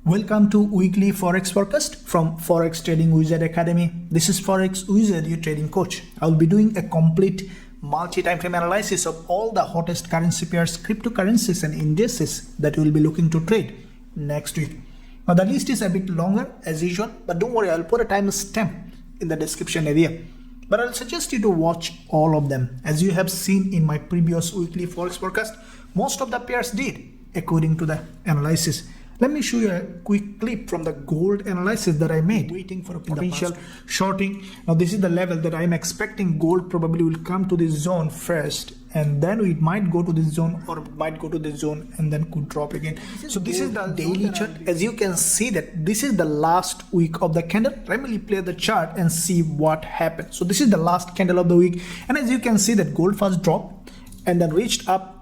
Welcome to weekly Forex forecast from Forex Trading Wizard Academy. This is Forex Wizard, your trading coach. I will be doing a complete multi-time frame analysis of all the hottest currency pairs, cryptocurrencies and indices that we will be looking to trade next week. Now the list is a bit longer as usual, but don't worry, I'll put a timestamp in the description area. But I'll suggest you to watch all of them. As you have seen in my previous weekly Forex forecast, most of the pairs did according to the analysis. Let me show you a quick clip from the gold analysis that I made, waiting for a potential shorting. Now this is the level that I'm expecting gold probably will come to this zone first, and then it might go to this zone or might go to this zone and then could drop again. So this is the daily chart. As you can see that this is the last week of the candle. Let me play the chart and see what happened. So this is the last candle of the week, and as you can see that gold first dropped and then reached up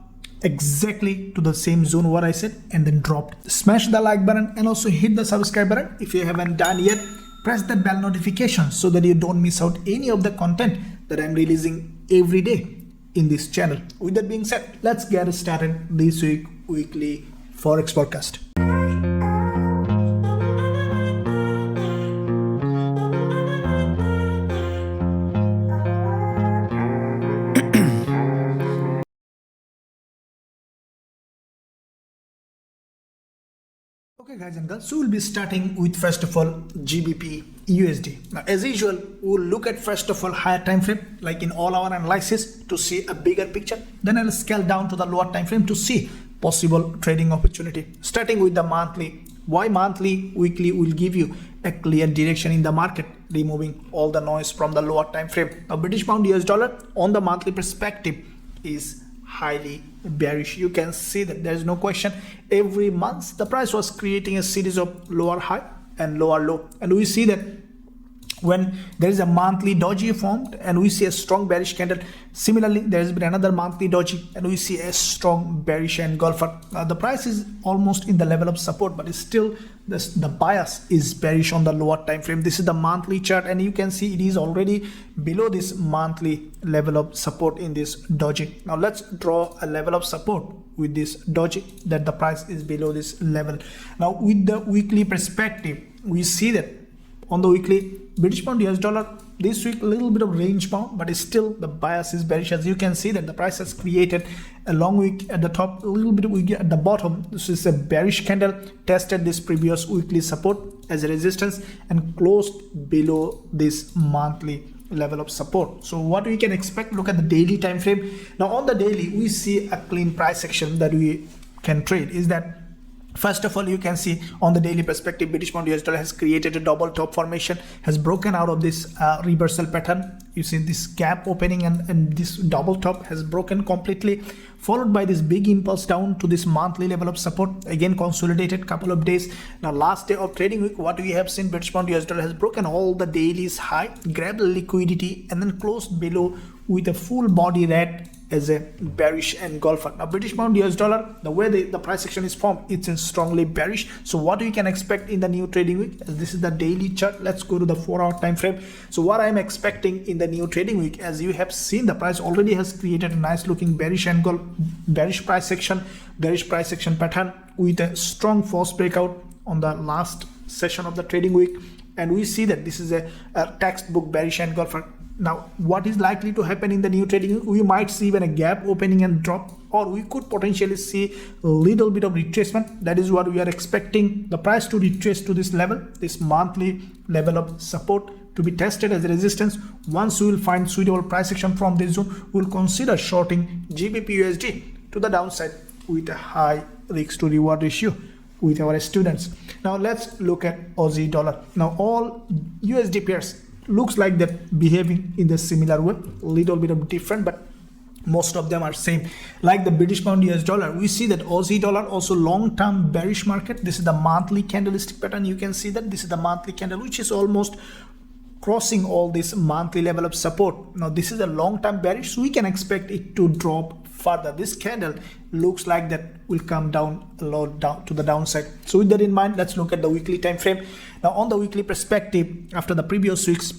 exactly to the same zone what I said and then dropped. Smash the like button and also hit the subscribe button if you haven't done yet. Press the bell notification so that you don't miss out any of the content that I'm releasing every day in this channel. With that being said, let's get started this week weekly Forex forecast. Okay guys and girls, so we'll be starting with first of all GBPUSD. Now as usual, we'll look at first of all higher time frame like in all our analysis to see a bigger picture. Then I'll scale down to the lower time frame to see possible trading opportunity. Starting with the monthly. Why monthly? Weekly will give you a clear direction in the market, removing all the noise from the lower time frame. Now British pound US dollar on the monthly perspective is highly bearish. You can see that there's no question. Every month the price was creating a series of lower high and lower low, and we see that when there is a monthly doji formed and we see a strong bearish candle, similarly there has been another monthly doji and we see a strong bearish engulfer. Now the price is almost in the level of support, but it's still the bias is bearish on the lower time frame. This is the monthly chart, and you can see it is already below this monthly level of support in this doji. Now let's draw a level of support with this doji that the price is below this level. Now with the weekly perspective, we see that on the weekly British pound US dollar this week a little bit of range bound, but still the bias is bearish. As you can see that the price has created a long wick at the top, a little bit of wick at the bottom. This is a bearish candle, tested this previous weekly support as a resistance and closed below this monthly level of support. So what we can expect, look at the daily time frame. Now on the daily we see a clean price action that we can trade. Is that first of all, you can see on the daily perspective, British pound US dollar has created a double top formation, has broken out of this reversal pattern. You see this gap opening and this double top has broken completely, followed by this big impulse down to this monthly level of support, again consolidated couple of days. Now last day of trading week, what we have seen, British pound US dollar has broken all the dailies high, grabbed liquidity and then closed below with a full body red as a bearish engulfer. Now British pound US dollar, the way the price action is formed, it's strongly bearish. So what we can expect in the new trading week, as this is the daily chart, let's go to the 4-hour time frame. So what I'm expecting in the new trading week, as you have seen, the price already has created a nice looking bearish price action pattern with a strong false breakout on the last session of the trading week, and we see that this is a textbook bearish engulfer. Now what is likely to happen in the new trading week? We might see even a gap opening and drop, or we could potentially see a little bit of retracement. That is what we are expecting, the price to retrace to this level, this monthly level of support, to be tested as a resistance. Once we will find suitable price action from this zone, we will consider shorting GBPUSD to the downside with a high risk to reward ratio with our students. Now let's look at Aussie dollar. Now all USD pairs looks like they're behaving in the similar way, a little bit of different, but most of them are same. Like the British pound US dollar, we see that Aussie dollar also long-term bearish market. This is the monthly candlestick pattern. You can see that this is the monthly candle which is almost crossing all this monthly level of support. Now this is a long-term bearish, so we can expect it to drop further. This candle looks like that will come down a lot down to the downside. So with that in mind, let's look at the weekly time frame. Now on the weekly perspective, after the previous week's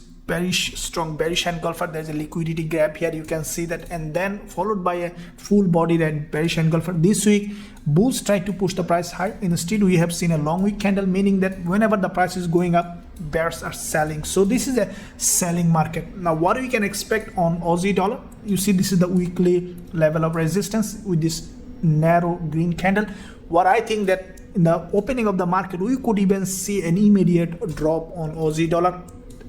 strong bearish engulfer. There's a liquidity grab here, you can see that, and then followed by a full body red bearish engulfer. This week bulls tried to push the price high. Instead we have seen a long wick candle, meaning that whenever the price is going up, bears are selling. So this is a selling market. Now what we can expect on Aussie dollar, you see this is the weekly level of resistance with this narrow green candle. What I think that in the opening of the market we could even see an immediate drop on Aussie dollar.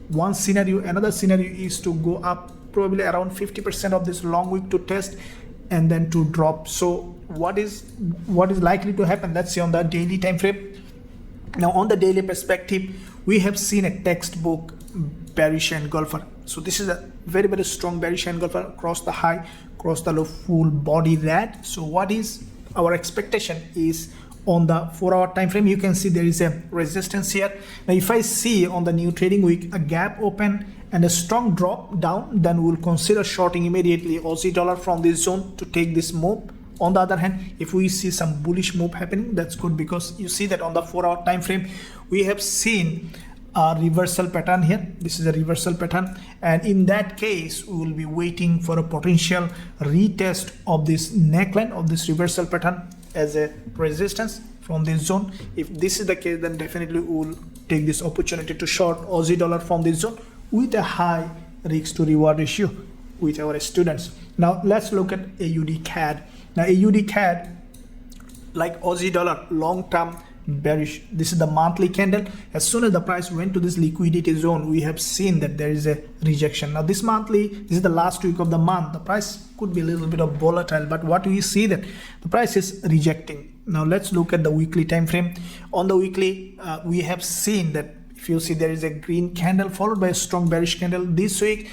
One scenario. Another scenario is to go up probably around 50% of this long wick to test and then to drop. So what is likely to happen? Let's see on the daily time frame. Now on the daily perspective, we have seen a textbook bearish engulfer. So this is a very, very strong bearish engulfer across the high, across the low, full body red. So what is our expectation is on the 4-hour time frame, you can see there is a resistance here. Now if I see on the new trading week a gap open and a strong drop down, then we'll consider shorting immediately Aussie dollar from this zone to take this move. On the other hand, if we see some bullish move happening, that's good, because you see that on the 4-hour time frame we have seen a reversal pattern here. This is a reversal pattern, and in that case we will be waiting for a potential retest of this neckline of this reversal pattern as a resistance from this zone. If this is the case, then definitely we will take this opportunity to short Aussie dollar from this zone with a high risk to reward ratio with our students. Now let's look at AUDCAD. Now AUDCAD, like Aussie dollar, long term bearish. This is the monthly candle. As soon as the price went to this liquidity zone, we have seen that there is a rejection. Now this is the last week of the month. The price could be a little bit of volatile, but what we see that the price is rejecting. Now let's look at the weekly time frame. On the weekly, we have seen that if you see there is a green candle followed by a strong bearish candle. This week,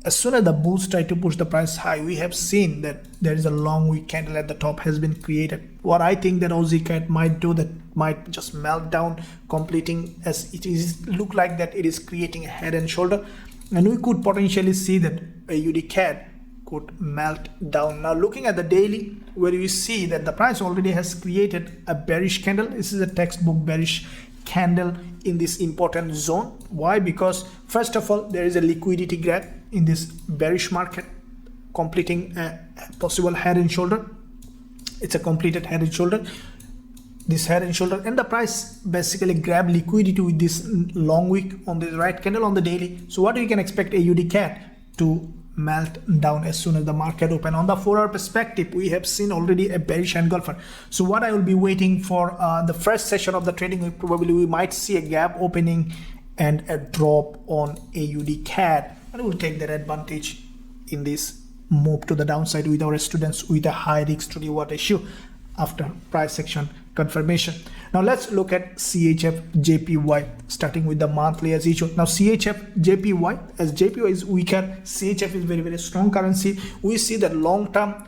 as soon as the bulls try to push the price high, we have seen that there is a long wick candle at the top has been created. What I think that AUDCAD might do, that might just melt down, completing as it is look like that it is creating a head and shoulder, and we could potentially see that AUDCAD could melt down. Now looking at the daily, where you see that the price already has created a bearish candle. This is a textbook bearish candle in this important zone. Why? Because first of all, there is a liquidity grab in this bearish market, completing a possible head and shoulder. It's a completed head and shoulder, this head and shoulder, and the price basically grab liquidity with this long wick on the right candle on the daily. So what we can expect AUDCAD to melt down as soon as the market open. On the 4-hour perspective, we have seen already a bearish engulfer. So what I will be waiting for the first session of the trading week, probably we might see a gap opening and a drop on AUDCAD, and we'll take that advantage in this move to the downside with our students with a high risk to reward ratio after price action confirmation. Now let's look at CHFJPY, starting with the monthly as usual. Now CHFJPY, as JPY is weaker, CHF is very, very strong currency. We see that long term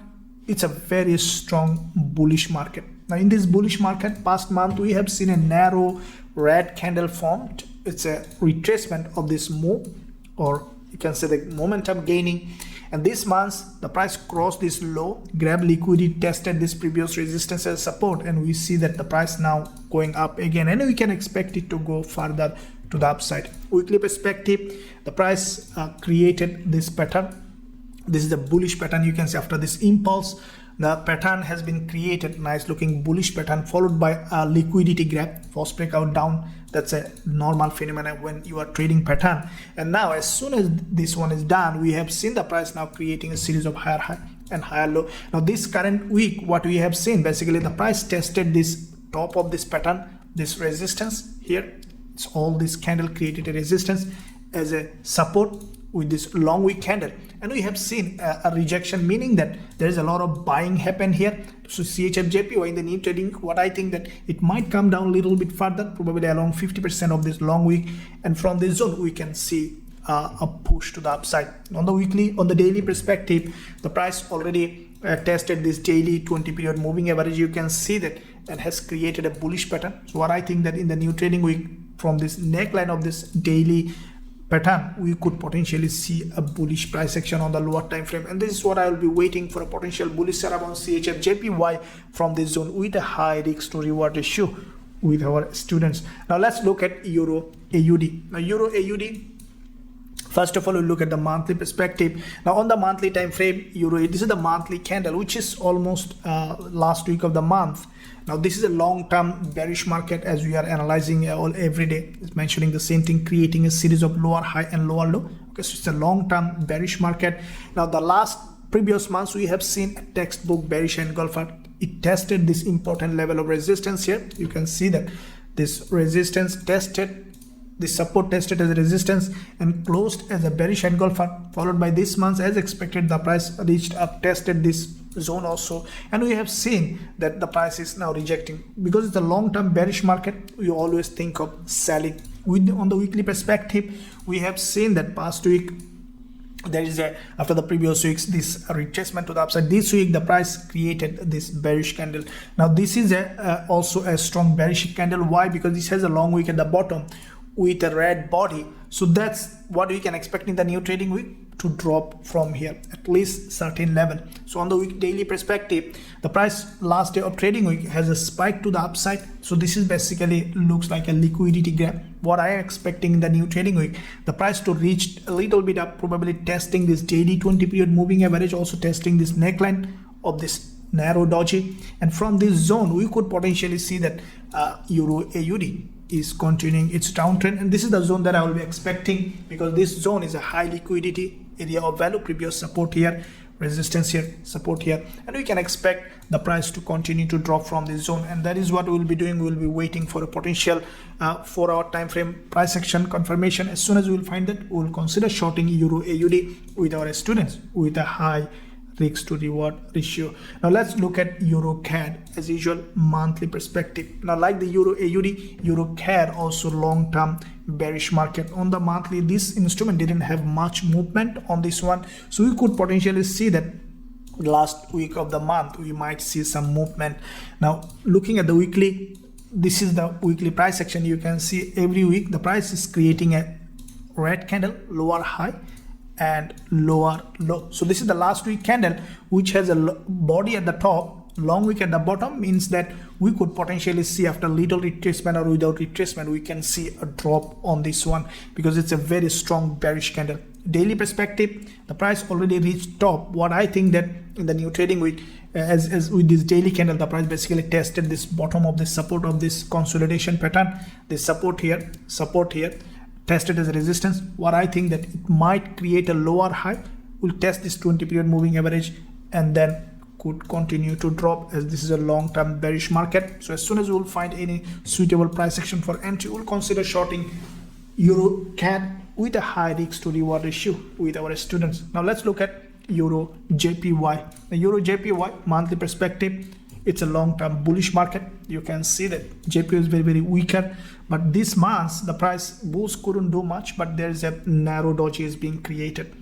it's a very strong bullish market. Now in this bullish market, past month we have seen a narrow red candle formed. It's a retracement of this move, or you can say the momentum gaining. And this month the price crossed this low, grabbed liquidity, tested this previous resistance as support, and we see that the price now going up again, and we can expect it to go further to the upside. Weekly perspective, the price created this pattern. This is the bullish pattern. You can see after this impulse, the pattern has been created, nice looking bullish pattern, followed by a liquidity grab, false breakout down. That's a normal phenomenon when you are trading pattern. And now as soon as this one is done, we have seen the price now creating a series of higher high and higher low. Now this current week, what we have seen, basically the price tested this top of this pattern, this resistance here. It's all this candle created a resistance as a support with this long wick candle, and we have seen a rejection, meaning that there is a lot of buying happen here. So CHFJPY in the new trading, what I think that it might come down a little bit further, probably along 50% of this long wick, and from this zone we can see a push to the upside. On the daily perspective, the price already tested this daily 20 period moving average. You can see that and has created a bullish pattern. So what I think that in the new trading week, from this neckline of this daily pattern, we could potentially see a bullish price action on the lower time frame, and this is what I will be waiting for, a potential bullish setup on CHFJPY from this zone with a high risk to reward ratio with our students. Now let's look at Euro AUD. Now Euro AUD, First of all, we look at the monthly perspective. Now on the monthly time frame, euro, this is the monthly candle, which is almost last week of the month. Now this is a long-term bearish market, as we are analyzing every day. It's mentioning the same thing, creating a series of lower high and lower low. Okay, so it's a long-term bearish market. Now the previous months we have seen a textbook bearish engulfer. It tested this important level of resistance here. You can see that this resistance tested, the support tested as a resistance and closed as a bearish engulfer, followed by this month as expected the price reached up, tested this zone also, and we have seen that the price is now rejecting. Because it's a long-term bearish market, we always think of selling. On the weekly perspective, we have seen that past week there is after the previous weeks this retracement to the upside. This week the price created this bearish candle. Now this is also a strong bearish candle. Why? Because this has a long wick at the bottom with a red body. So that's what we can expect in the new trading week, to drop from here at least certain level. So on the daily perspective, the price last day of trading week has a spike to the upside. So this is basically looks like a liquidity grab. What I am expecting in the new trading week, the price to reach a little bit up, probably testing this daily 20 period moving average, also testing this neckline of this narrow doji, and from this zone we could potentially see that euro AUD is continuing its downtrend, and this is the zone that I will be expecting, because this zone is a high liquidity area of value. Previous support here, resistance here, support here, and we can expect the price to continue to drop from this zone, and that is what we will be doing. We will be waiting for a potential 4-hour time frame price action confirmation. As soon as we will find that, we will consider shorting euro AUD with our students with a high risk to reward ratio. Now let's look at EURCAD as usual, monthly perspective. Now like the euro AUD, EURCAD also long-term bearish market. On the monthly, this instrument didn't have much movement on this one, so we could potentially see that last week of the month we might see some movement. Now looking at the weekly, this is the weekly price action. You can see every week the price is creating a red candle, lower high and lower low. So this is the last week candle, which has a body at the top, long wick at the bottom, means that we could potentially see after little retracement or without retracement, we can see a drop on this one, because it's a very strong bearish candle. Daily perspective, the price already reached top. What I think that in the new trading week, as with this daily candle, the price basically tested this bottom of this support of this consolidation pattern, this support here, tested as a resistance. What I think that it might create a lower high, will test this 20 period moving average, and then could continue to drop, as this is a long-term bearish market. So as soon as we will find any suitable price action for entry, we will consider shorting EURCAD with a high risk to reward ratio with our students. Now let's look at EURJPY. The EURJPY monthly perspective, it's a long-term bullish market. You can see that JPY is very weaker, but this month the price bulls couldn't do much, but there is a narrow doji is being created.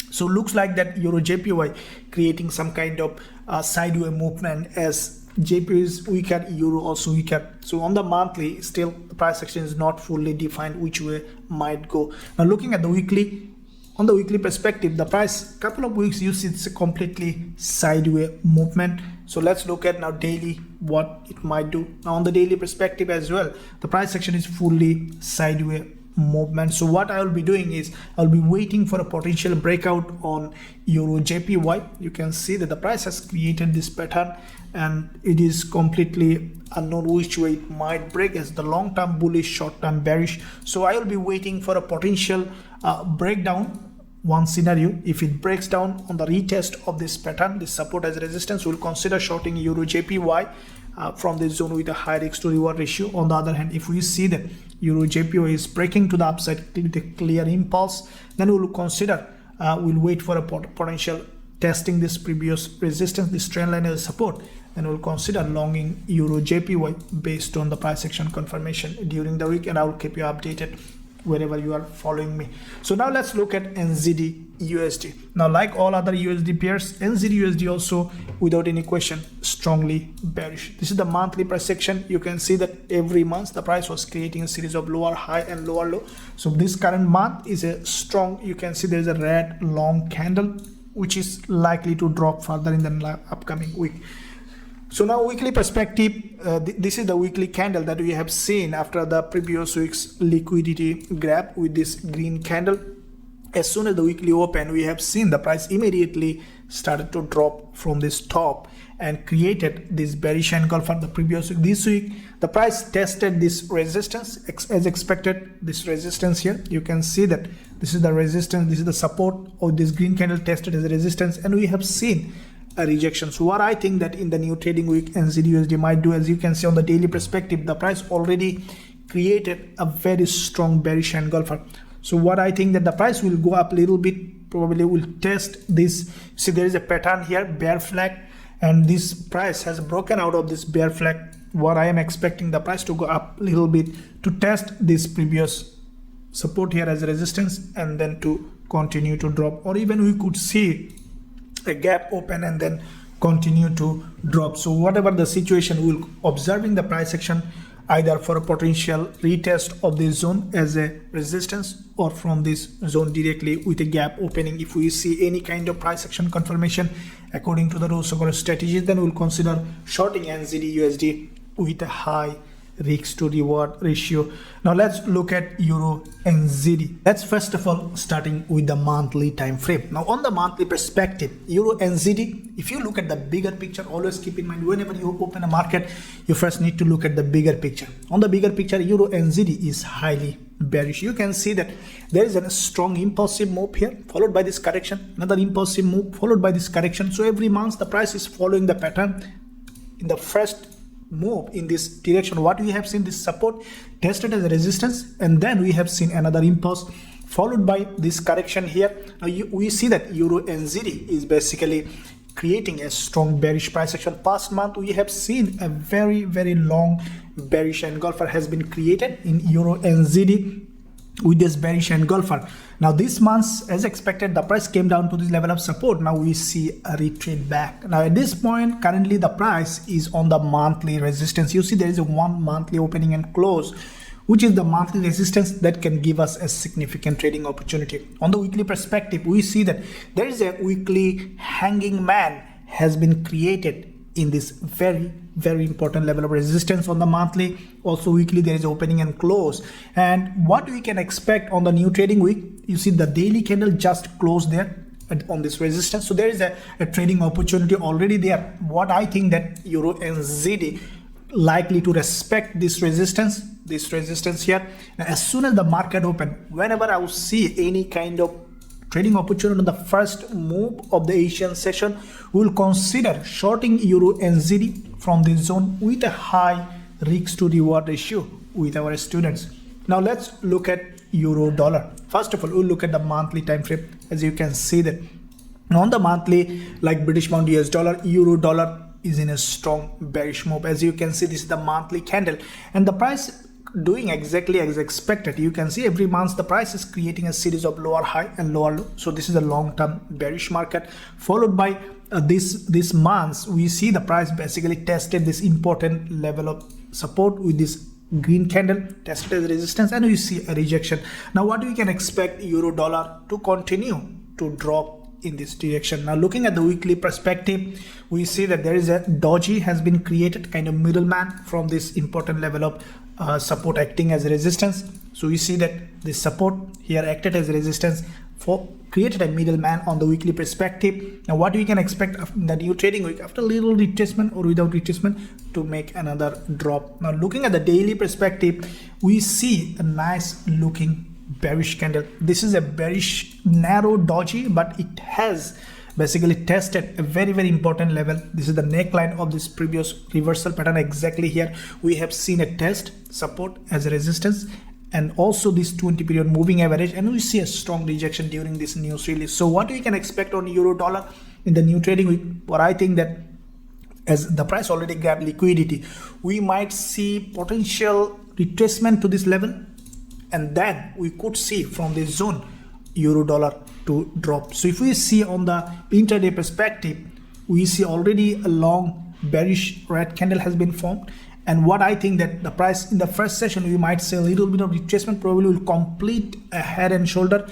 So looks like that EURJPY creating some kind of sideways movement, as JPY is weaker, euro also weaker. So on the monthly, still the price action is not fully defined which way might go. Now looking at the weekly, on the weekly perspective, the price couple of weeks you see it's a completely sideways movement. So let's look at now daily what it might do. Now on the daily perspective as well, the price action is fully sideways movement. So what I will be doing is I'll be waiting for a potential breakout on EURJPY. You can see that the price has created this pattern, and it is completely unknown which way it might break, as the long-term bullish, short-term bearish. So I will be waiting for a potential breakdown. One scenario, if it breaks down on the retest of this pattern, this support as resistance, we'll consider shorting EURJPY from this zone with a high risk to reward ratio. On the other hand, if we see that EURJPY is breaking to the upside with a clear impulse, then we'll consider, we'll wait for a potential testing this previous resistance, this trend line as support, and we'll consider longing EURJPY based on the price action confirmation during the week, and I will keep you updated wherever you are following me. So now let's look at NZDUSD. Now like all other USD pairs, NZDUSD also without any question strongly bearish. This is the monthly price action. You can see that every month the price was creating a series of lower high and lower low. So this current month is a strong, you can see there is a red long candle which is likely to drop further in the upcoming week. So now weekly perspective, this is the weekly candle that we have seen after the previous week's liquidity grab with this green candle. as soon as the weekly open, we have seen the price immediately started to drop from this top and created this bearish engulfer the previous week. This week the price tested this resistance as expected. This resistance here, you can see that this is the resistance, this is the support of this green candle tested as a resistance, and we have seen a rejection. So what I think that in the new trading week NZDUSD might do, as you can see on the daily perspective, the price already created a very strong bearish engulfer. So what I think that the price will go up a little bit, probably will test this. See, there is a pattern here, bear flag, and this price has broken out of this bear flag. What I am expecting the price to go up a little bit to test this previous support here as a resistance and then to continue to drop, or even we could see a gap open and then continue to drop. So whatever the situation, we'll observing the price action either for a potential retest of this zone as a resistance or from this zone directly with a gap opening. If we see any kind of price action confirmation according to the rules of strategy, then we'll consider shorting NZDUSD with a high risk to reward ratio. Now let's look at EURNZD. Let's first of all starting with the monthly time frame. Now on the monthly perspective, EURNZD, if you look at the bigger picture, always keep in mind whenever you open a market, you first need to look at the bigger picture. On the bigger picture, EURNZD is highly bearish. You can see that there is a strong impulsive move here followed by this correction, another impulsive move followed by this correction. So every month the price is following the pattern. In the first move in this direction, what we have seen, this support tested as a resistance, and then we have seen another impulse followed by this correction here. Now we see that EURNZD is basically creating a strong bearish price action. Past month we have seen a very long bearish engulfer has been created in EURNZD with this bearish engulfer. Now this month, as expected, the price came down to this level of support. Now we see a retreat back. Now at this point, currently the price is on the monthly resistance. You see there is a 1 monthly opening and close, which is the monthly resistance that can give us a significant trading opportunity. On the weekly perspective, we see that there is a weekly hanging man has been created in this very important level of resistance on the monthly. Also weekly there is opening and close. And what we can expect on the new trading week, you see the daily candle just closed there on this resistance. So there is a trading opportunity already there. What I think that EURNZD likely to respect this resistance here. Now, as soon as the market open, whenever I will see any kind of trading opportunity on the first move of the Asian session, we will consider shorting EURNZD from this zone with a high risk to reward ratio with our students. Now let's look at euro dollar. First of all, we'll look at the monthly time frame. As you can see that on the monthly, like British pound, US dollar, euro dollar is in a strong bearish move. As you can see, this is the monthly candle and the price doing exactly as expected. You can see every month the price is creating a series of lower high and lower low. So this is a long-term bearish market followed by this month we see the price basically tested this important level of support with this green candle, tested as resistance, and we see a rejection. Now what we can expect, euro dollar to continue to drop in this direction. Now looking at the weekly perspective, we see that there is a doji has been created, kind of middleman from this important level of support acting as a resistance. So we see that this support here acted as a resistance for created a middleman on the weekly perspective. Now what we can expect in the new trading week, after a little retracement or without retracement, to make another drop. Now looking at the daily perspective, we see a nice looking bearish candle. This is a bearish narrow doji, but it has basically tested a very important level. This is the neckline of this previous reversal pattern. Exactly here we have seen a test support as a resistance and also this 20 period moving average, and we see a strong rejection during this news release. So what we can expect on euro dollar in the new trading week, what I think that as the price already grabbed liquidity, we might see potential retracement to this level, and then we could see from this zone euro dollar to drop. So if we see on the intraday perspective, we see already a long bearish red candle has been formed, and what I think that the price in the first session we might see a little bit of retracement, probably will complete a head and shoulder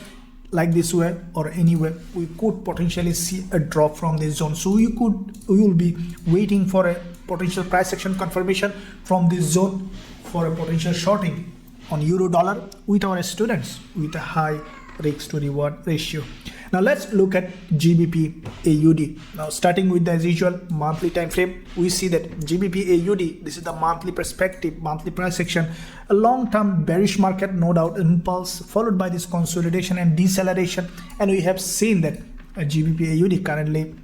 like this way or anywhere. We could potentially see a drop from this zone. So we will be waiting for a potential price action confirmation from this zone for a potential shorting on euro dollar with our students with a high risk to reward ratio. Now let's look at GBPAUD. Now starting with the as usual monthly time frame, we see that GBPAUD, this is the monthly perspective, monthly price action, a long-term bearish market, no doubt impulse, followed by this consolidation and deceleration, and we have seen that GBPAUD currently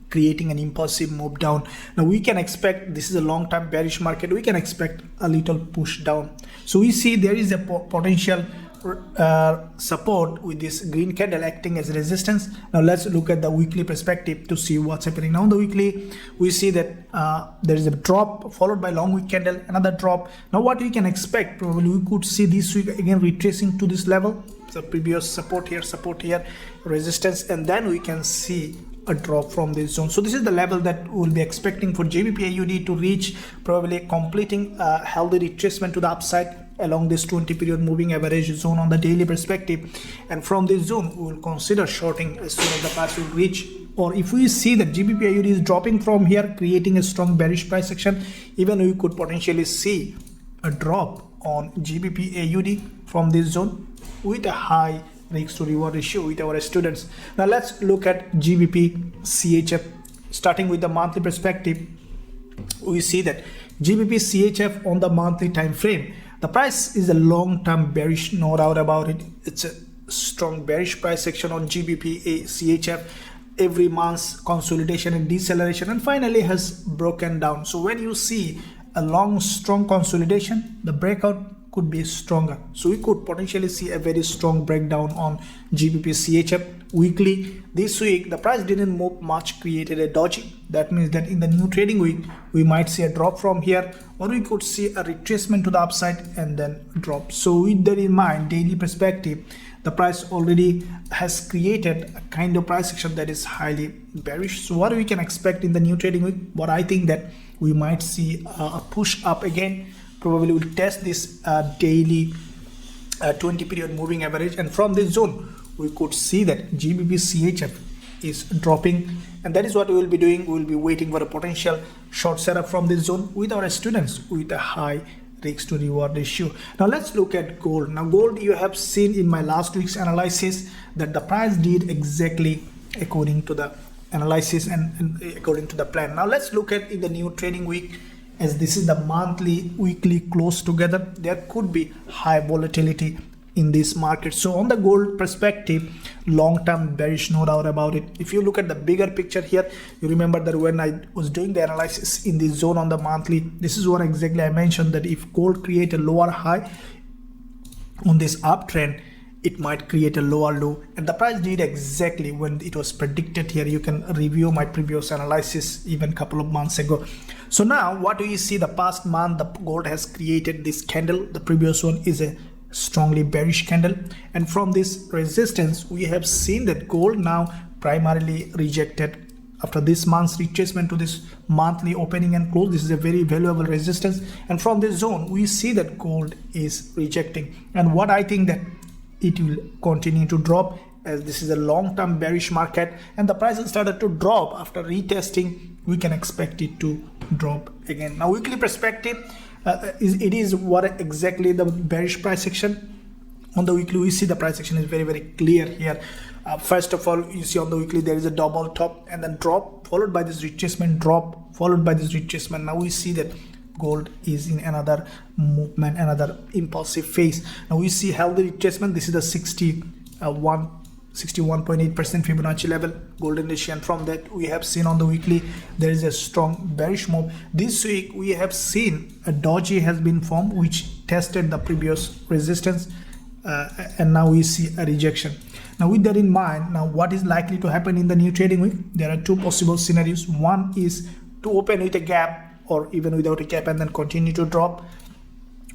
creating an impulsive move down. Now we can expect, this is a long-term bearish market, we can expect a little push down. So we see there is a potential support with this green candle acting as resistance. Now let's look at the weekly perspective to see what's happening. Now on the weekly, we see that there is a drop followed by long wick candle, another drop. Now what we can expect, probably we could see this week again retracing to this level, so previous support here, resistance, and then we can see a drop from this zone. So this is the level that we'll be expecting for GBPAUD to reach, probably completing a healthy retracement to the upside along this 20 period moving average zone on the daily perspective, and from this zone we will consider shorting as soon as the price will reach. Or if we see that GBPAUD is dropping from here, creating a strong bearish price action, even we could potentially see a drop on GBPAUD from this zone with a high risk to reward ratio with our students. Now let's look at GBPCHF. Starting with the monthly perspective, we see that GBPCHF on the monthly time frame, the price is a long-term bearish, no doubt about it. It's a strong bearish price action on GBPCHF. Every month's consolidation and deceleration, and finally has broken down. So when you see a long strong consolidation, the breakout could be stronger. So we could potentially see a very strong breakdown on GBPCHF weekly. This week the price didn't move much, created a doji. That means that in the new trading week we might see a drop from here, or we could see a retracement to the upside and then drop. So with that in mind, daily perspective, the price already has created a kind of price action that is highly bearish. So what we can expect in the new trading week, what I think that we might see a push up again. Probably will test this daily 20 period moving average, and from this zone we could see that GBPCHF is dropping, and that is what we will be doing. We will be waiting for a potential short setup from this zone with our students with a high risk to reward ratio. Now let's look at gold. Now gold, you have seen in my last week's analysis that the price did exactly according to the analysis and according to the plan. Now let's look at in the new trading week, as this is the monthly weekly close together, there could be high volatility in this market. So on the gold perspective, long-term bearish, no doubt about it. If you look at the bigger picture here, you remember that when I was doing the analysis in this zone on the monthly, this is what exactly I mentioned, that if gold create a lower high on this uptrend, it might create a lower low, and the price did exactly when it was predicted here. You can review my previous analysis even a couple of months ago. So now what do you see? The past month the gold has created this candle. The previous one is a strongly bearish candle, and from this resistance we have seen that gold now primarily rejected after this month's retracement to this monthly opening and close. This is a very valuable resistance, and from this zone we see that gold is rejecting, and what I think that it will continue to drop, as this is a long-term bearish market, and the price has started to drop after retesting. We can expect it to drop again. Now weekly perspective, it is what exactly the bearish price action. On the weekly we see the price action is very clear here. First of all, you see on the weekly there is a double top and then drop, followed by this retracement, drop, followed by this retracement. Now we see that gold is in another movement, another impulsive phase. Now we see healthy retracement. This is the 61.8% Fibonacci level golden ratio, and from that we have seen on the weekly there is a strong bearish move. This week we have seen a doji has been formed which tested the previous resistance, and now we see a rejection. Now with that in mind, now what is likely to happen in the new trading week? There are two possible scenarios. One is to open with a gap or even without a gap and then continue to drop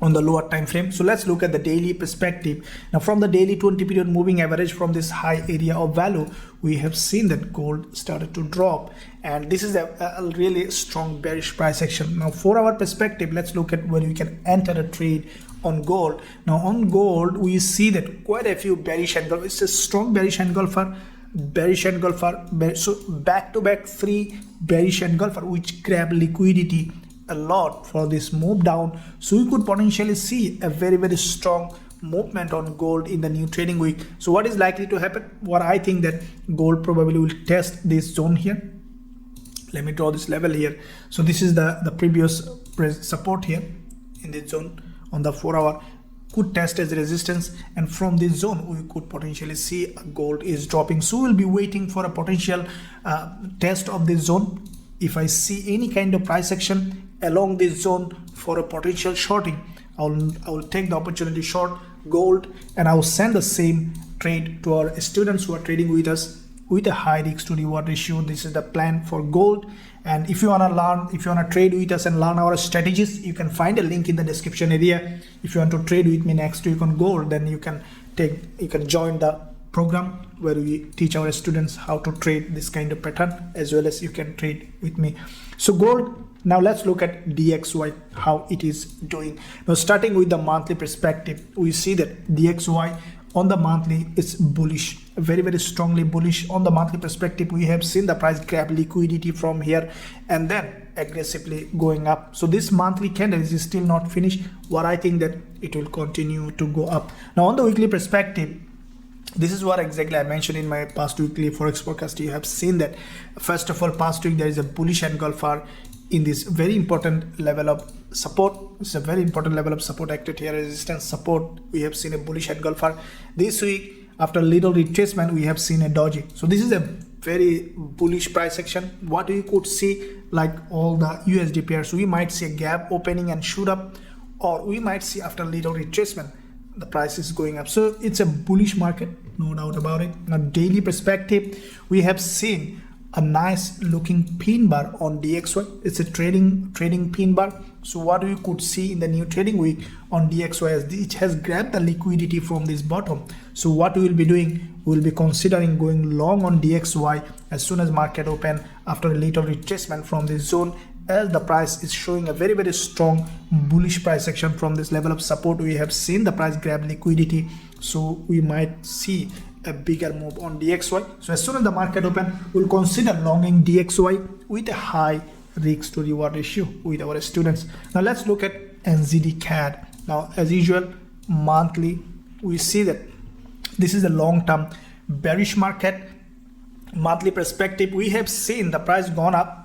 on the lower time frame. So let's look at the daily perspective. Now from the daily 20 period moving average, from this high area of value, we have seen that gold started to drop, and this is a really strong bearish price action. Now 4 hour perspective, let's look at where you can enter a trade on gold. Now on gold we see that quite a few bearish engulfers. It's a strong bearish engulfer, so back-to-back 3 bearish engulfer which grab liquidity a lot for this move down. So we could potentially see a very strong movement on gold in the new trading week. So what is likely to happen? What I think that gold probably will test this zone here. Let me draw this level here. So this is the previous support here in this zone on the 4-hour, could test as resistance, and from this zone we could potentially see gold is dropping. So we'll be waiting for a potential test of this zone. If I see any kind of price action along this zone for a potential shorting, I will take the opportunity short gold, and I will send the same trade to our students who are trading with us with a high risk to reward ratio. This is the plan for gold. And if you want to learn, if you want to trade with us and learn our strategies, you can find a link in the description area. If you want to trade with me next week on gold, then you can join the program where we teach our students how to trade this kind of pattern, as well as you can trade with me. So gold, now let's look at DXY, how it is doing. Now starting with the monthly perspective, we see that DXY on the monthly is bullish, very, very strongly bullish. On the monthly perspective, we have seen the price grab liquidity from here and then aggressively going up. So this monthly candle is still not finished. What I think that it will continue to go up. Now on the weekly perspective, this is what exactly I mentioned in my past weekly Forex forecast. You have seen that first of all, past week there is a bullish engulfer in this very important level of support. It's a very important level of support acted here, resistance support. We have seen a bullish engulfer. This week, after little retracement, we have seen a doji. So this is a very bullish price action. What we could see, like all the USD pairs, we might see a gap opening and shoot up, or we might see after little retracement the price is going up. So it's a bullish market, no doubt about it. Now daily perspective, we have seen a nice looking pin bar on DXY. It's a trading pin bar. So what we could see in the new trading week on DXY is it has grabbed the liquidity from this bottom. So what we will be doing, we will be considering going long on DXY as soon as market open after a little retracement from this zone, as the price is showing a very, very strong bullish price action from this level of support. We have seen the price grab liquidity, so we might see a bigger move on DXY. So as soon as the market open, we'll consider longing DXY with a high risk to reward ratio with our students. Now let's look at NZDCAD. Now as usual, monthly, we see that this is a long-term bearish market. Monthly perspective, we have seen the price gone up.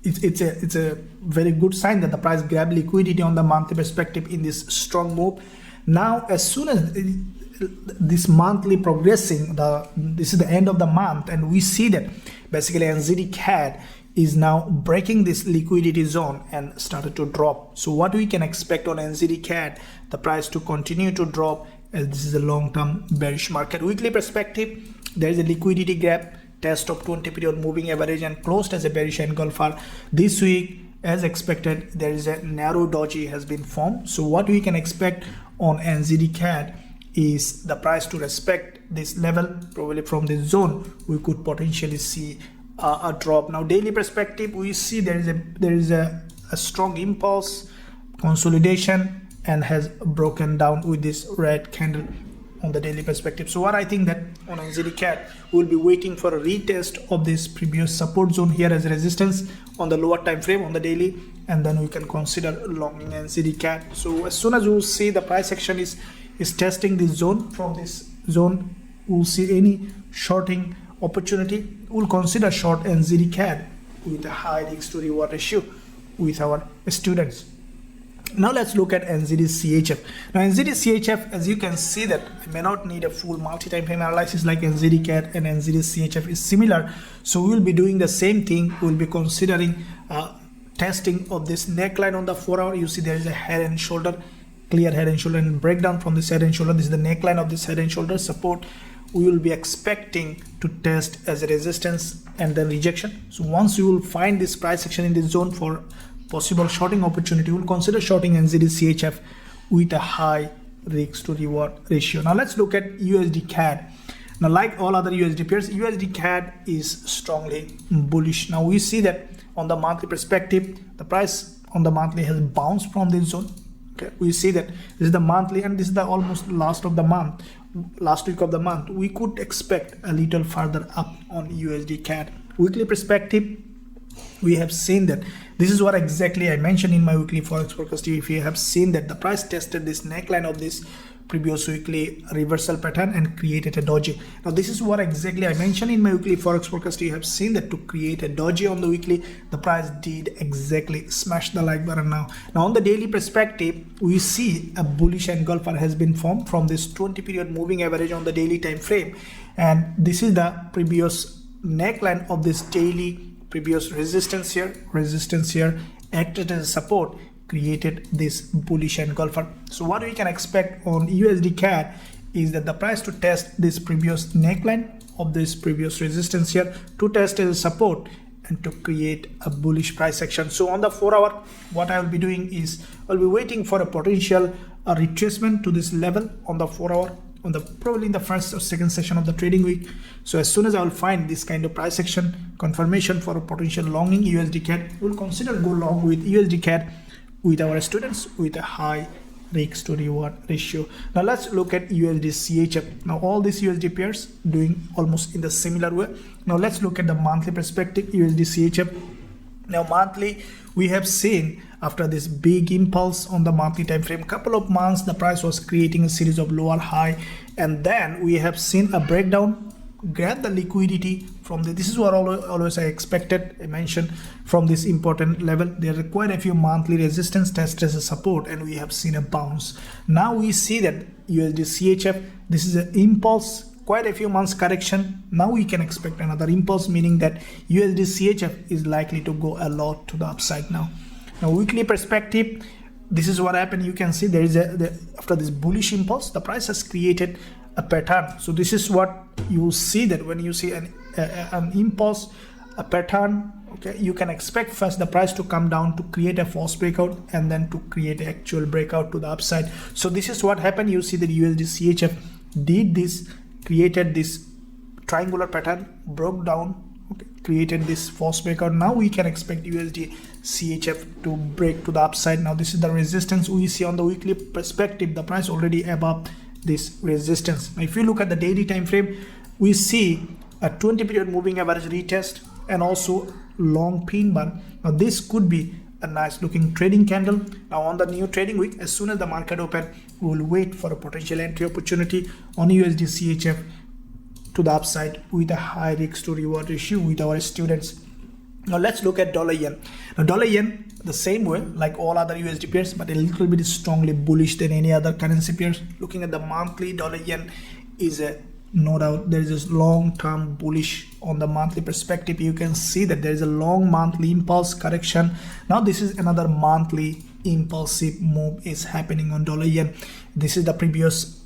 It's a very good sign that the price grabbed liquidity on the monthly perspective in this strong move. Now as soon as this monthly progressing, this is the end of the month, and we see that basically NZDCAD is now breaking this liquidity zone and started to drop. So what we can expect on NZDCAD, the price to continue to drop, as this is a long-term bearish market. Weekly perspective, there is a liquidity gap, test of 20 period moving average, and closed as a bearish engulfer. This week, as expected, there is a narrow doji has been formed. So what we can expect on NZDCAD is the price to respect this level. Probably from this zone we could potentially see a drop. Now daily perspective, we see there is a strong impulse consolidation and has broken down with this red candle on the daily perspective. So what I think that on NZDCAD, we'll be waiting for a retest of this previous support zone here as resistance on the lower time frame on the daily, and then we can consider longing NZDCAD. So as soon as we will see the price action is testing this zone, from this zone we'll see any shorting opportunity, we'll consider short NZDCAD with a high risk to reward ratio with our students. Now let's look at NZDCHF. Now NZDCHF, as you can see that I may not need a full multi-time frame analysis like NZDCAD, and NZDCHF is similar. So we will be doing the same thing. We will be considering testing of this neckline on the 4-hour. You see there is a head and shoulder, clear head and shoulder, and breakdown from this head and shoulder. This is the neckline of this head and shoulder support. We will be expecting to test as a resistance and then rejection. So once you will find this price action in this zone for possible shorting opportunity, we'll consider shorting NZDCHF with a high risk to reward ratio. Now let's look at USDCAD. Now like all other USD pairs, USDCAD is strongly bullish. Now we see that on the monthly perspective, the price on the monthly has bounced from this zone. Okay, we see that this is the monthly, and this is the almost last week of the month. We could expect a little further up on USDCAD. Weekly perspective, we have seen that this is what exactly I mentioned in my weekly forex forecast. If you have seen that the price tested this neckline of this previous weekly reversal pattern and created a doji. Now this is what exactly I mentioned in my weekly forex forecast. You have seen that to create a doji on the weekly, the price did exactly smash the like button. Now on the daily perspective, we see a bullish engulfer has been formed from this 20 period moving average on the daily time frame, and this is the previous neckline of this daily previous resistance here acted as a support, created this bullish engulfer. So what we can expect on USDCAD is that the price to test this previous neckline of this previous resistance here to test as a support and to create a bullish price action. So on the 4 hour, what I will be doing is I'll be waiting for a potential retracement to this level on the 4 hour, on the probably in the first or second session of the trading week. So as soon as I will find this kind of price action confirmation for a potential longing USDCAD, we'll consider go long with USDCAD with our students with a high risk to reward ratio. Now let's look at USDCHF. Now all these USD pairs doing almost in the similar way. Now let's look at the monthly perspective USDCHF. Now monthly, we have seen after this big impulse on the monthly time frame, couple of months the price was creating a series of lower high, and then we have seen a breakdown, grab the liquidity from this is what always I expected. I mentioned from this important level there are quite a few monthly resistance tests as a support, and we have seen a bounce. Now we see that USDCHF, this is an impulse, quite a few months correction. Now we can expect another impulse, meaning that USDCHF is likely to go a lot to the upside. Now weekly perspective, this is what happened. You can see there is after this bullish impulse, the price has created a pattern. So this is what you see, that when you see an impulse, a pattern, okay, you can expect first the price to come down to create a false breakout and then to create an actual breakout to the upside. So this is what happened. You see that USDCHF did this, created this triangular pattern, broke down, okay, created this false breakout. Now we can expect USDCHF to break to the upside. Now this is the resistance we see on the weekly perspective, the price already above this resistance. Now if you look at the daily time frame, we see a 20 period moving average retest and also long pin bar. Now this could be a nice looking trading candle. Now on the new trading week, as soon as the market open, we will wait for a potential entry opportunity on USDCHF to the upside with a high risk to reward ratio with our students. Now let's look at dollar yen. Now dollar yen, the same way like all other USD pairs, but a little bit strongly bullish than any other currency pairs. Looking at the monthly, dollar yen is a no doubt there is this long-term bullish on the monthly perspective. You can see that there is a long monthly impulse correction. Now this is another monthly impulsive move is happening on dollar yen. This is the previous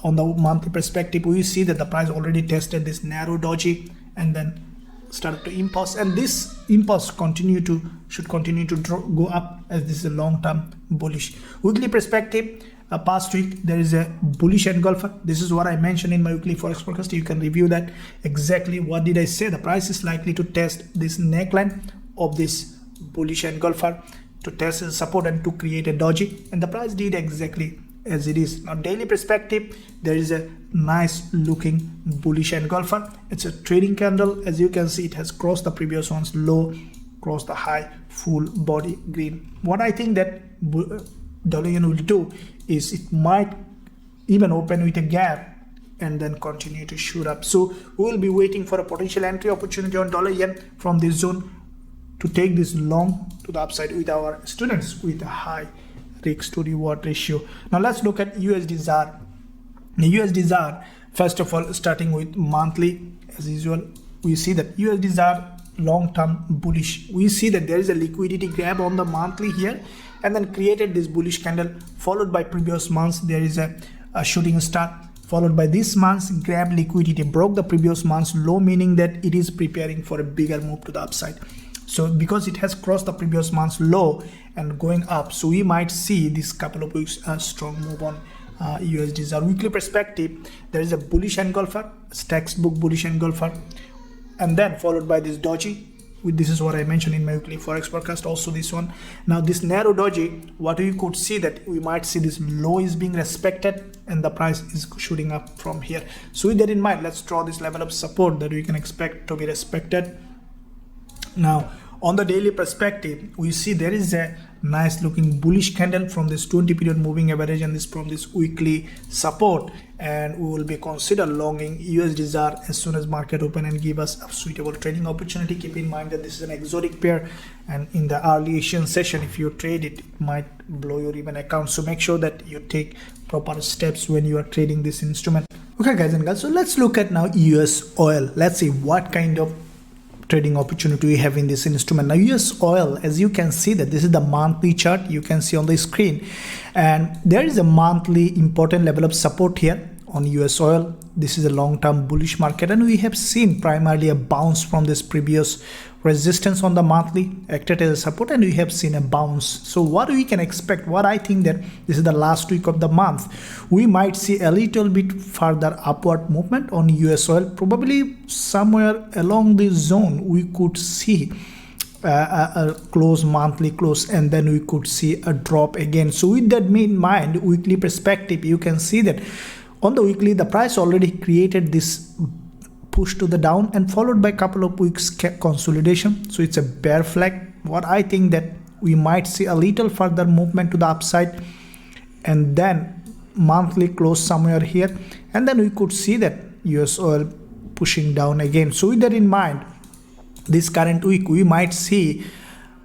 on the monthly perspective. We see that the price already tested this narrow doji and then started to impulse, and this impulse should continue to go up as this is a long-term bullish. Weekly perspective, past week there is a bullish engulfer. This is what I mentioned in my weekly forex forecast. You can review that. Exactly what did I say? The price is likely to test this neckline of this bullish engulfer to test as support and to create a doji, and the price did exactly as it is. Now daily perspective, there is a nice looking bullish engulfer. It's a trading candle. As you can see, it has crossed the previous one's low, crossed the high, full body green. What I think that dollar yen will do is it might even open with a gap and then continue to shoot up. So we will be waiting for a potential entry opportunity on dollar yen from this zone to take this long to the upside with our students with a high risk to reward ratio. Now let's look at USDZAR. The USDZAR, first of all, starting with monthly, as usual, we see that USDZAR long-term bullish. We see that there is a liquidity grab on the monthly here and then created this bullish candle, followed by previous months there is a shooting star, followed by this month's grab liquidity, broke the previous month's low, meaning that it is preparing for a bigger move to the upside. So because it has crossed the previous month's low and going up, so we might see this couple of weeks a strong move on USDZAR. Weekly perspective, there is a bullish engulfer, textbook bullish engulfer, and then followed by this doji. This is what I mentioned in my weekly forex forecast, also this one. Now this narrow doji, what we could see that we might see this low is being respected and the price is shooting up from here. So with that in mind, let's draw this level of support that we can expect to be respected. Now On the daily perspective, we see there is a nice looking bullish candle from this 20 period moving average and this from this weekly support, and we will be consider longing USDZAR as soon as market open and give us a suitable trading opportunity. Keep in mind that this is an exotic pair, and in the early Asian session, if you trade it, it might blow your even account. So make sure that you take proper steps when you are trading this instrument. Okay guys and girls, so let's look at now US oil. Let's see what kind of trading opportunity we have in this instrument. Now US oil, as you can see that this is the monthly chart you can see on the screen, and there is a monthly important level of support here on US oil. This is a long-term bullish market, and we have seen primarily a bounce from this previous resistance on the monthly, acted as a support, and we have seen a bounce. So what we can expect, what I think that this is the last week of the month, we might see a little bit further upward movement on US oil, probably somewhere along this zone we could see a close, monthly close, and then we could see a drop again. So with that in mind, weekly perspective, you can see that on the weekly the price already created this push to the down and followed by a couple of weeks consolidation. So it's a bear flag. What I think that we might see a little further movement to the upside, and then monthly close somewhere here, and then we could see that US oil pushing down again. So with that in mind, this current week we might see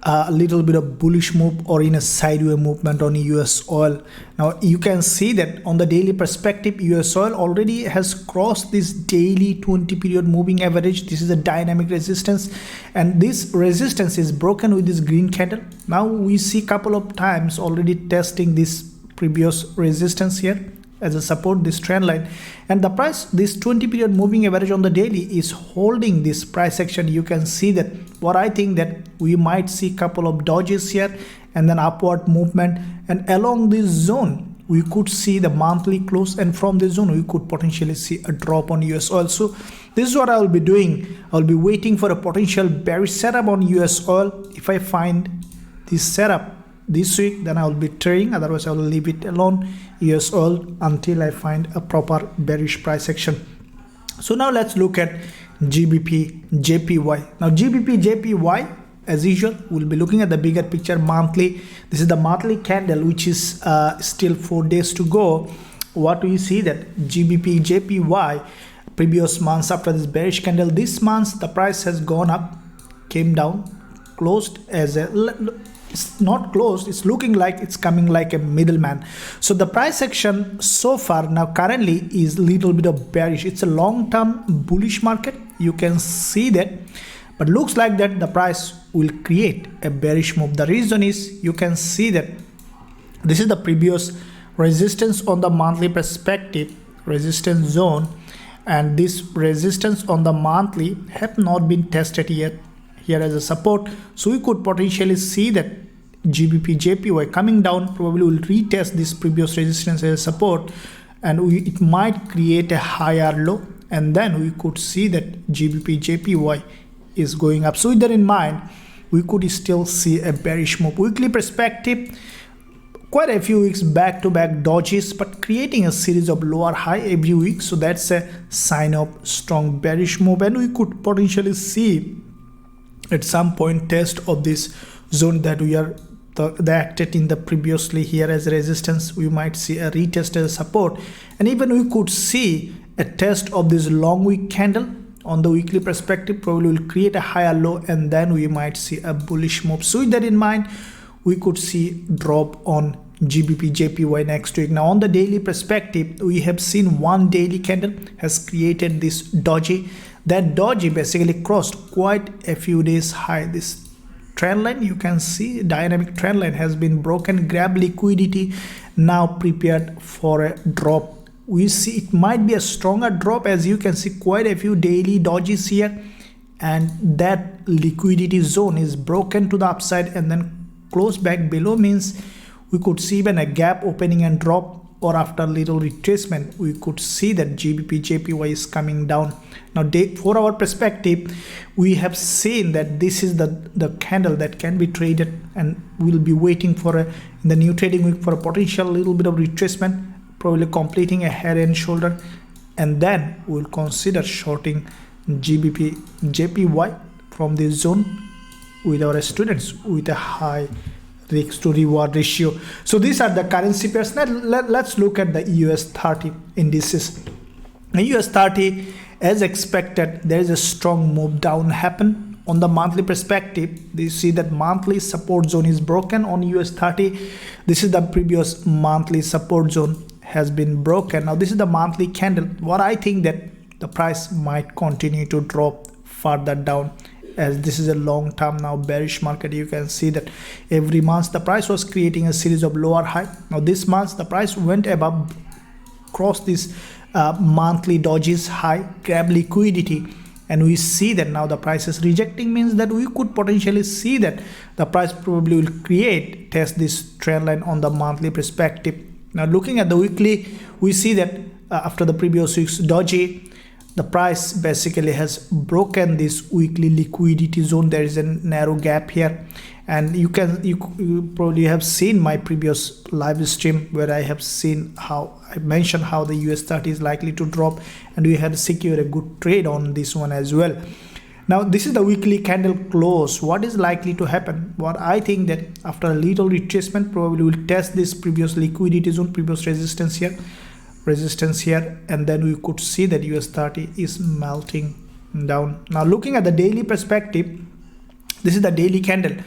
a little bit of bullish move or in a sideways movement on US oil. Now you can see that on the daily perspective, US oil already has crossed this daily 20 period moving average. This is a dynamic resistance, and this resistance is broken with this green candle. Now we see a couple of times already testing this previous resistance here as a support, this trend line, and the price, this 20 period moving average on the daily is holding this price action. You can see that what I think that we might see a couple of dodges here and then upward movement, and along this zone we could see the monthly close, and from this zone we could potentially see a drop on US oil. So this is what I will be doing. I'll be waiting for a potential bearish setup on US oil. If I find this setup this week, then I will be trading, otherwise I will leave it alone US oil until I find a proper bearish price action. So now let's look at GBPJPY. Now GBPJPY, as usual, we'll be looking at the bigger picture monthly. This is the monthly candle, which is still 4 days to go. What we see that GBPJPY previous months after this bearish candle, this month the price has gone up, came down, closed as a, it's not closed, it's looking like it's coming like a middleman. So the price action so far now currently is little bit of bearish. It's a long-term bullish market, you can see that, but looks like that the price will create a bearish move. The reason is you can see that this is the previous resistance on the monthly perspective, resistance zone, and this resistance on the monthly have not been tested yet here as a support. So we could potentially see that GBPJPY coming down probably will retest this previous resistance as a support, and it might create a higher low, and then we could see that GBPJPY is going up. So with that in mind, we could still see a bearish move. Weekly perspective, quite a few weeks back-to-back dodges, but creating a series of lower high every week. So that's a sign of strong bearish move, and we could potentially see at some point test of this zone that we are acted in the previously here as resistance. We might see a retest as a support, and even we could see a test of this long wick candle on the weekly perspective. Probably will create a higher low, and then we might see a bullish move. So with that in mind, we could see drop on GBPJPY next week. Now on the daily perspective, we have seen one daily candle has created this doji. That doji basically crossed quite a few days high. This trend line, you can see dynamic trend line has been broken, grab liquidity, now prepared for a drop. We see it might be a stronger drop, as you can see quite a few daily dojis here, and that liquidity zone is broken to the upside and then close back below, means we could see even a gap opening and drop, or after little retracement we could see that GBPJPY is coming down. Now day 4 hour perspective, we have seen that this is the candle that can be traded, and we'll be waiting for in the new trading week for a potential little bit of retracement, probably completing a head and shoulder, and then we'll consider shorting GBPJPY from this zone. with our students with a high risk to reward ratio. So these are the currency pairs. Now let's look at the US30 indices. The US30, as expected, there is a strong move down happen. On the monthly perspective, you see that monthly support zone is broken on US30. This is the previous monthly support zone has been broken. Now this is the monthly candle. What I think that the price might continue to drop further down, as this is a long term now bearish market. You can see that every month the price was creating a series of lower high. Now this month the price went above, crossed this monthly dodges high, grab liquidity, and we see that now the price is rejecting, means that we could potentially see that the price probably will test this trend line on the monthly perspective. Now looking at the weekly, we see that after the previous week's doji, the price basically has broken this weekly liquidity zone. There is a narrow gap here, and you probably have seen my previous live stream where I have seen how I mentioned how the US30 is likely to drop, and we had secured a good trade on this one as well. Now this is the weekly candle close. What is likely to happen? What I think that after a little retracement, probably will test this previous liquidity zone, previous resistance here, and then we could see that US30 is melting down. Now looking at the daily perspective, this is the daily candle.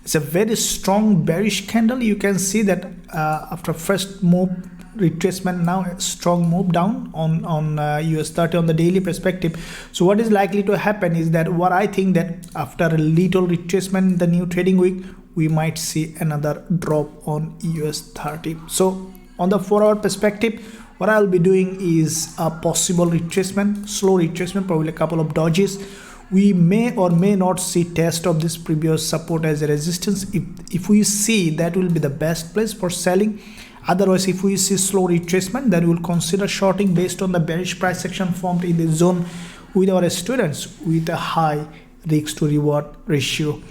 It's a very strong bearish candle. You can see that after first move retracement, now a strong move down on US30 on the daily perspective. So what is likely to happen is that what I think that after a little retracement in the new trading week, we might see another drop on US30. So on the 4-hour perspective, what I'll be doing is a possible retracement, slow retracement, probably a couple of dodges. We may or may not see test of this previous support as a resistance. If we see, that will be the best place for selling. Otherwise, if we see slow retracement, then we will consider shorting based on the bearish price action formed in the zone with our students with a high risk to reward ratio.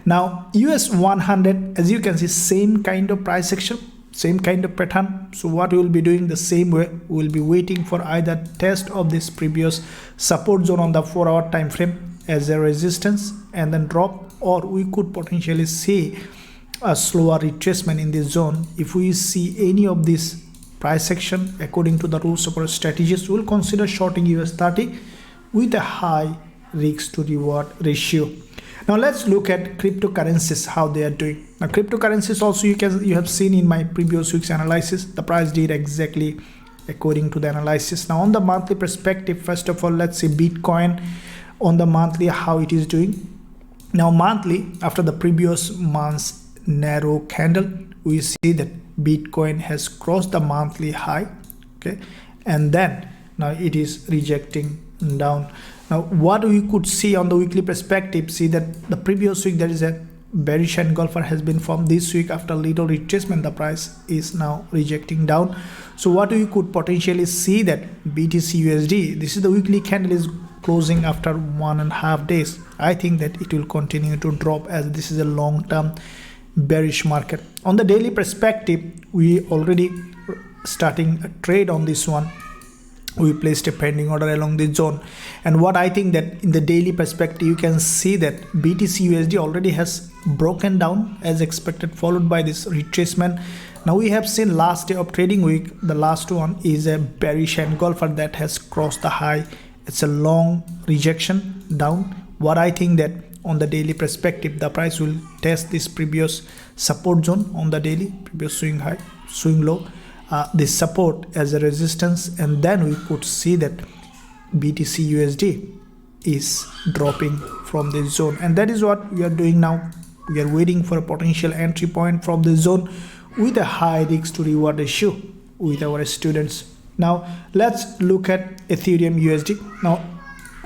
Now US 100, as you can see, same kind of price action, same kind of pattern. So what we will be doing the same way, we will be waiting for either test of this previous support zone on the 4-hour time frame as a resistance and then drop, or we could potentially see a slower retracement in this zone. If we see any of this price action according to the rules of our strategies, we will consider shorting US30 with a high risk to reward ratio. Now let's look at cryptocurrencies, how they are doing. Now cryptocurrencies also, you have seen in my previous week's analysis, the price did exactly according to the analysis. Now on the monthly perspective, first of all, let's see Bitcoin on the monthly, how it is doing. Now monthly, after the previous month's narrow candle, we see that Bitcoin has crossed the monthly high, okay, and then now it is rejecting down. Now what we could see on the weekly perspective, see that the previous week there is a bearish engulfer has been formed. This week after little retracement, the price is now rejecting down. So what we could potentially see that BTCUSD, this is the weekly candle, is closing after 1.5 days. I think that it will continue to drop, as this is a long-term bearish market. On the daily perspective, we already starting a trade on this one. We placed a pending order along this zone, and what I think that in the daily perspective, you can see that BTCUSD already has broken down as expected, followed by this retracement. Now we have seen last day of trading week, the last one is a bearish engulfer that has crossed the high. It's a long rejection down. What I think that on the daily perspective, the price will test this previous support zone on the daily, previous swing high, swing low, this support as a resistance, and then we could see that BTCUSD is dropping from this zone, and that is what we are doing now. We are waiting for a potential entry point from this zone with a high risk to reward ratio with our students. Now let's look at Ethereum USD. Now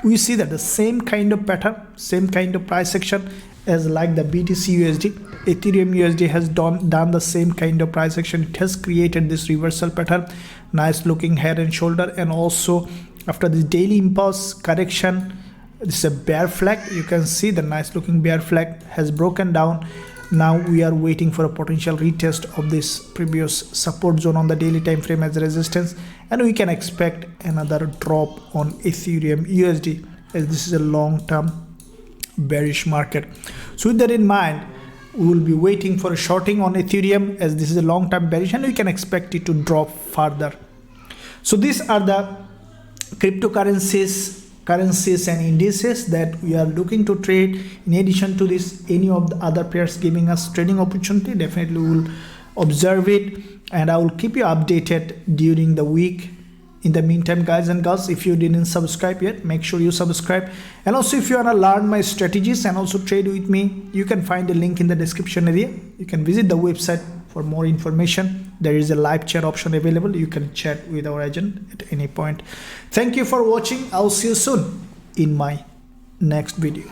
we see that the same kind of pattern, same kind of price action as like the BTC USD. Ethereum USD has done the same kind of price action. It has created this reversal pattern, nice looking head and shoulder, and also after this daily impulse correction, this is a bear flag. You can see the nice looking bear flag has broken down. Now we are waiting for a potential retest of this previous support zone on the daily time frame as a resistance, and we can expect another drop on Ethereum USD, as this is a long term bearish market. So with that in mind, we will be waiting for a shorting on Ethereum, as this is a long-term bearish and we can expect it to drop further. So these are the cryptocurrencies, currencies and indices that we are looking to trade. In addition to this, any of the other pairs giving us trading opportunity, definitely we will observe it and I will keep you updated during the week. In the meantime, guys and girls, if you didn't subscribe yet, make sure you subscribe. And also, if you want to learn my strategies and also trade with me, you can find the link in the description area. You can visit the website for more information. There is a live chat option available. You can chat with our agent at any point. Thank you for watching. I'll see you soon in my next video.